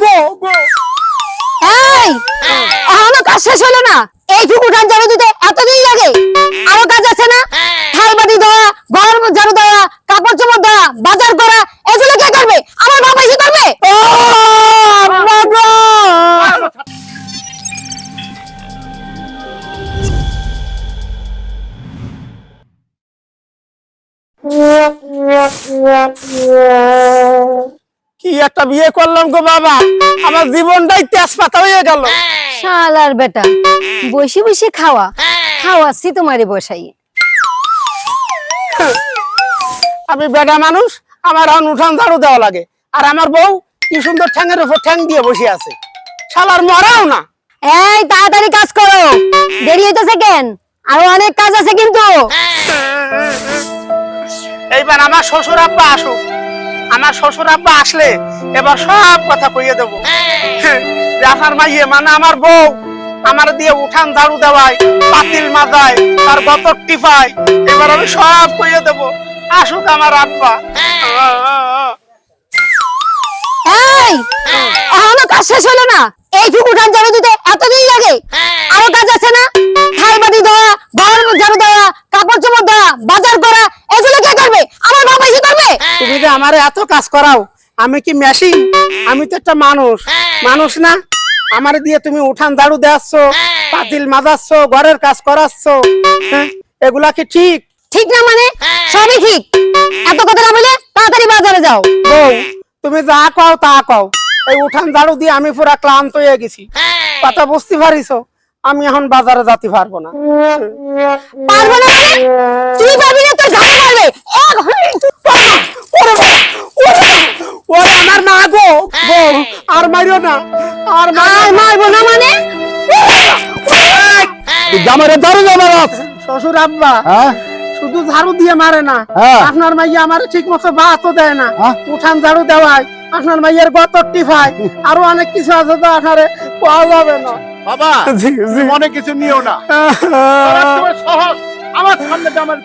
গো গো। এই এখনো কাজ শেষ হলো না? এইটুকু উঠান ঝাড়ু দিতে এতদিন লাগে? আরো কাজ আছে না? থাল বাটি ধোয়া, ঘর ঝাড়ু দেওয়া, কাপড় চোপড় ধোয়া, বাজার করা, এগুলো কে করবে? আমার বাবা এসে করবে? কি একটা বিয়ে করলাম গো বাবা, আমার জীবনটাই তেজপাতা হয়ে গেল। শালার বেটা, বসে বসে খাওয়াচ্ছি তোমারে বসাই। আমি বেটা মানুষ, আমার এখন উঠান ঝাড়ু দেওয়া লাগে, আর আমার বউ কি সুন্দর ঠ্যাঙের উপর ঠ্যাং দিয়ে বসে আছে, শালার মরাও না। এই তাড়াতাড়ি কাজ করো, দেরি হইতেছে কেন? আরো অনেক কাজ আছে কিন্তু। এইবার আমার শ্বশুর আব্বা আসুক, আমার শ্বশুর আব্বা আসলে এবার সব কথা কইয়ে দেবো। যে আমার মাইয়ে মানে আমার বউ আমার দিয়ে উঠান ঝাড়ু দেওয়ায়, পাতিল মাজায়, তার গতর টিপায়, এবার আমি সব কইয়ে দেবো। আসুক আমার আব্বা। এই এখনো কাজ শেষ হলো না? এইটুকু উঠান ঝাড়ু দিতে এতদিন লাগে? আরো কাজ আছে না? থাল বাটি ধোয়া, ঘর ঝাড়ু দেওয়া, কাপড় চোপড় ধোয়া, বাজার করা, এগুলো কে করবে? আমার বাবা এসে করবে? তুমি যে আমারে এত কাজ করাও, আমি কি মেশিন? আমি তো একটা মানুষ না? আমার দিয়ে তুমি উঠান ঝাড়ু দেওয়াচ্ছ, পাতিল মাজাচ্ছ, ঘরের কাজ করাচ্ছ, এগুলা কি ঠিক? ঠিক না মানে? সবই ঠিক। এত কথা না বলে তাড়াতাড়ি বাজারে যাও। বউ, তুমি যা কও তা কও, এই উঠান ঝাড়ু দিয়ে আমি পুরা ক্লান্ত হয়ে গেছি। কথা বুঝতে পারিস? আমি এখন বাজারে যেতে পারবো না। পারবে না মানে? তুই পারবি না, তোর ঝাড়ু পারবে। ওরে আমার মা গো, বউ আর মারিও না, আর মারবো না মানে? জামারে ঝাড়ু জামারাত। শ্বশুর আব্বা হ্যাঁ শুধু ঝাড়ু দিয়ে মারে না, হ্যাঁ। আপনার মাইয়া আমার ঠিক মতো ভাতও দেয় না। হ্যাঁ। উঠান ঝাড়ু দেওয়ায়, আপনার মাইয়ের গতর টিফায়, আরো অনেক কিছু আছে তো আপনারে পাওয়া যাবে না। বাবা তুমি মনে কিছু নিও না, তোমার সহজ আমার সামনে জামার।